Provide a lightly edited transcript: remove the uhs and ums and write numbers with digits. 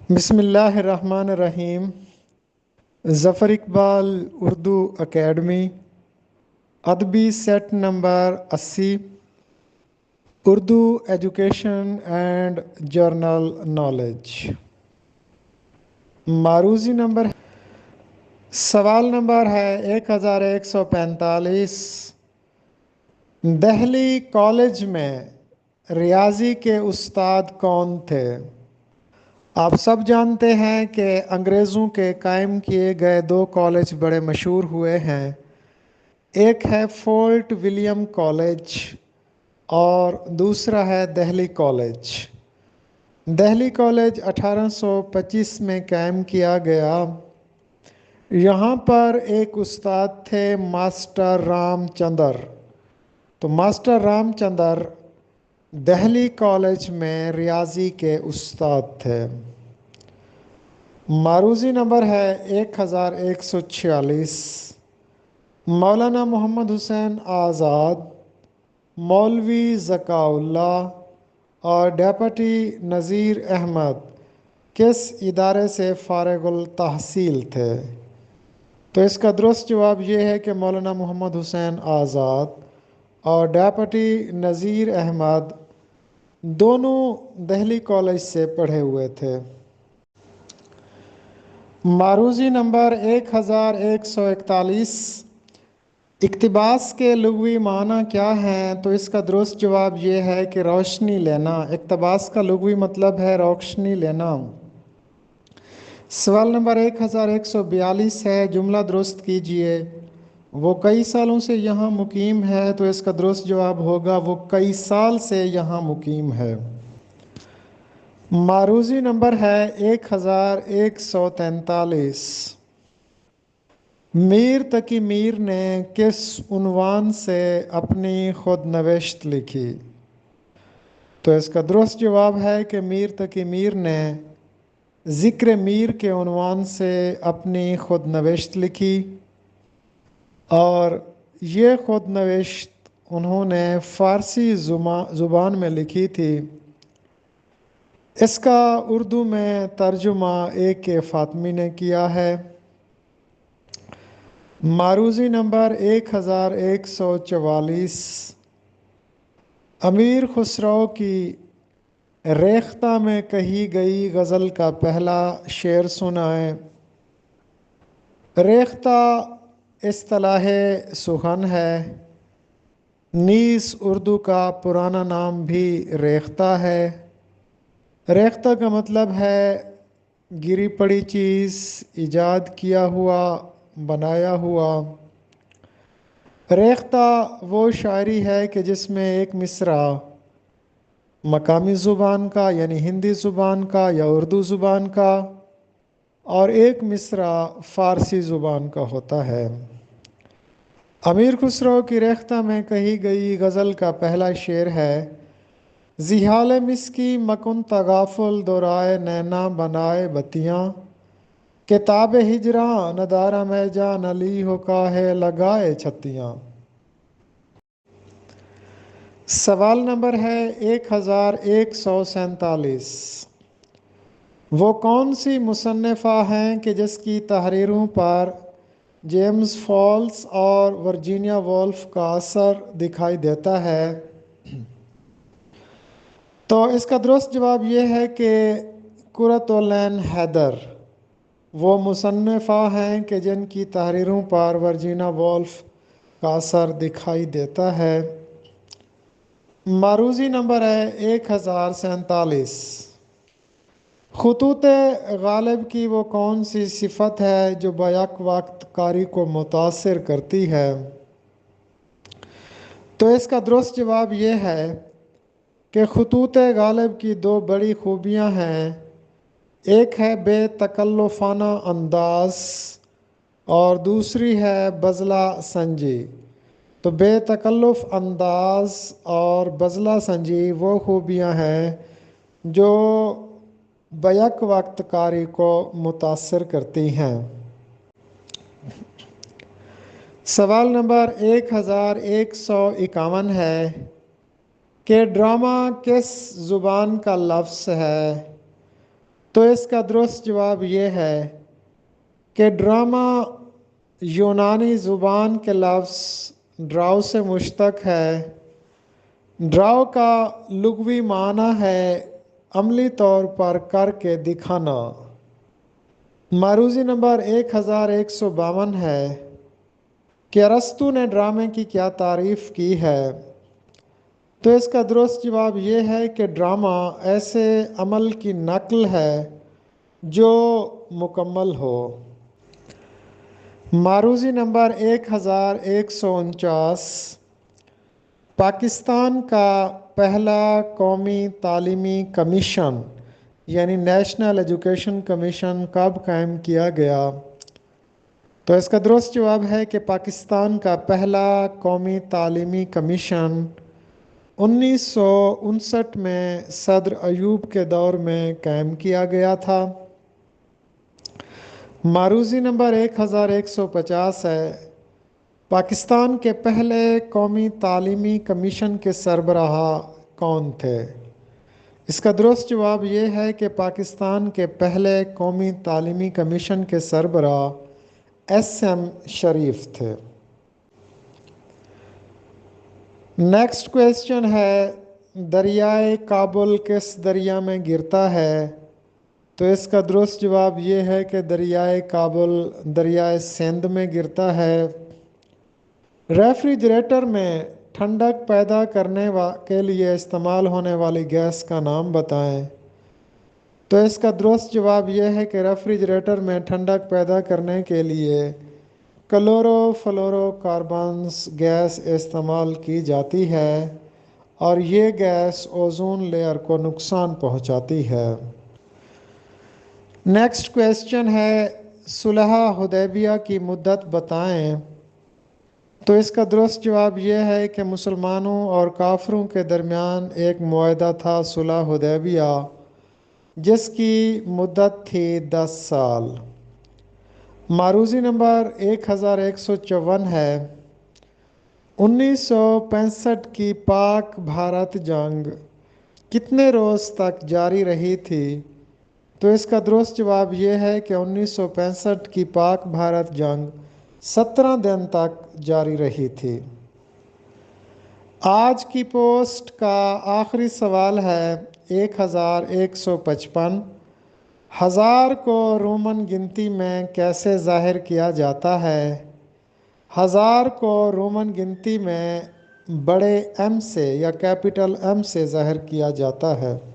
بسم اللہ الرحمن الرحیم۔ ظفر اقبال اردو اکیڈمی ادبی set number 80، Urdu education and general knowledge. معروضی نمبر سوال نمبر ہے 1145۔ دہلی کالج میں ریاضی کے استاد کون تھے؟ آپ سب جانتے ہیں کہ انگریزوں کے قائم کیے گئے دو کالج بڑے مشہور ہوئے ہیں۔ ایک ہے فورٹ ولیم کالج اور دوسرا ہے دہلی کالج۔ دہلی کالج 1825 میں قائم کیا گیا۔ یہاں پر ایک استاد تھے ماسٹر رام چندر۔ تو ماسٹر رام چندر دہلی کالج میں ریاضی کے استاد تھے۔ معروضی نمبر ہے 1146۔ مولانا محمد حسین آزاد، مولوی ذکاء اللہ اور ڈیپٹی نذیر احمد کس ادارے سے فارغ التحصیل تھے؟ تو اس کا درست جواب یہ ہے کہ مولانا محمد حسین آزاد اور ڈیپٹی نذیر احمد دونوں دہلی کالج سے پڑھے ہوئے تھے۔ معروضی نمبر 1141۔ اقتباس کے لغوی معنی کیا ہیں؟ تو اس کا درست جواب یہ ہے کہ روشنی لینا۔ اقتباس کا لغوی مطلب ہے روشنی لینا۔ سوال نمبر 1142 ہے، جملہ درست کیجئے۔ وہ کئی سالوں سے یہاں مقیم ہے۔ تو اس کا درست جواب ہوگا وہ کئی سال سے یہاں مقیم ہے۔ معروضی نمبر ہے 1143۔ میر تقی میر نے کس عنوان سے اپنی خود نوشت لکھی؟ تو اس کا درست جواب ہے کہ میر تقی میر نے ذکر میر کے عنوان سے اپنی خود نوشت لکھی، اور یہ خود نوشت انہوں نے فارسی زبان میں لکھی تھی۔ اس کا اردو میں ترجمہ ایک فاطمی نے کیا ہے۔ معروضی نمبر 1144۔ امیر خسرو کی ریختہ میں کہی گئی غزل کا پہلا شعر سنائیں۔ ریختہ اصطلاح سخن ہے، نیز اردو کا پرانا نام بھی ریختہ ہے۔ ریختہ کا مطلب ہے گری پڑی چیز، ایجاد کیا ہوا، بنایا ہوا۔ ریختہ وہ شاعری ہے کہ جس میں ایک مصرع مقامی زبان کا یعنی ہندی زبان کا یا اردو زبان کا اور ایک مصرع فارسی زبان کا ہوتا ہے۔ امیر خسرو کی ریختہ میں کہی گئی غزل کا پہلا شعر ہے، ذی حال مسکی مکن تغافل دورائے نینا بنائے بتیاں، کتاب ہجراں ندارہ میں جان علی ہو کاہے لگائے چھتیاں۔ سوال نمبر ہے 1147۔ وہ کون سی مصنفہ ہیں کہ جس کی تحریروں پر جیمز فالس اور ورجینیا وولف کا اثر دکھائی دیتا ہے؟ تو اس کا درست جواب یہ ہے کہ قرۃ العین حیدر وہ مصنفہ ہیں کہ جن کی تحریروں پر ورجینیا وولف کا اثر دکھائی دیتا ہے۔ معروضی نمبر ہے 1047۔ خطوط غالب کی وہ کون سی صفت ہے جو بیک وقت قاری کو متاثر کرتی ہے؟ تو اس کا درست جواب یہ ہے کہ خطوط غالب کی دو بڑی خوبیاں ہیں، ایک ہے بے تکلفانہ انداز اور دوسری ہے بذلہ سنجی۔ تو بے تکلف انداز اور بذلہ سنجی وہ خوبیاں ہیں جو بیک وقت قاری کو متاثر کرتی ہیں۔ سوال نمبر 1151 ہے کہ ڈرامہ کس زبان کا لفظ ہے؟ تو اس کا درست جواب یہ ہے کہ ڈرامہ یونانی زبان کے لفظ ڈراؤ سے مشتق ہے۔ ڈراؤ کا لغوی معنی ہے عملی طور پر کر کے دکھانا۔ معروضی نمبر 1152 ہے کہ ارسطو نے ڈرامے کی کیا تعریف کی ہے؟ تو اس کا درست جواب یہ ہے کہ ڈرامہ ایسے عمل کی نقل ہے جو مکمل ہو۔ معروضی نمبر 1149، پاکستان کا پہلا قومی تعلیمی کمیشن یعنی نیشنل ایجوکیشن کمیشن کب قائم کیا گیا؟ تو اس کا درست جواب ہے کہ پاکستان کا پہلا قومی تعلیمی کمیشن 1959 میں صدر ایوب کے دور میں قائم کیا گیا تھا۔ معروضی نمبر 1150 ہے، پاکستان کے پہلے قومی تعلیمی کمیشن کے سربراہ کون تھے؟ اس کا درست جواب یہ ہے کہ پاکستان کے پہلے قومی تعلیمی کمیشن کے سربراہ SM شریف تھے۔ نیکسٹ کویسچن ہے، دریائے کابل کس دریا میں گرتا ہے؟ تو اس کا درست جواب یہ ہے کہ دریائے کابل دریائے سندھ میں گرتا ہے۔ ریفریجریٹر میں ٹھنڈک پیدا کرنے کے لیے استعمال ہونے والی گیس کا نام بتائیں۔ تو اس کا درست جواب یہ ہے کہ ریفریجریٹر میں ٹھنڈک پیدا کرنے کے لیے کلورو فلورو کاربنز گیس استعمال کی جاتی ہے اور یہ گیس اوزون لیئر کو نقصان پہنچاتی ہے۔ نیکسٹ کویسچن ہے، صلح حدیبیہ کی مدت بتائیں۔ تو اس کا درست جواب یہ ہے کہ مسلمانوں اور کافروں کے درمیان ایک معاہدہ تھا صلح حدیبیہ، جس کی مدت تھی 10 سال۔ معروضی نمبر 1154 ہے، 1965 کی پاک بھارت جنگ کتنے روز تک جاری رہی تھی؟ تو اس کا درست جواب یہ ہے کہ 1965 کی پاک بھارت جنگ 17 دن تک جاری رہی تھی۔ آج کی پوسٹ کا آخری سوال ہے 1155، 1000 کو رومن گنتی میں کیسے ظاہر کیا جاتا ہے؟ 1000 کو رومن گنتی میں بڑے ایم سے یا کیپٹل ایم سے ظاہر کیا جاتا ہے۔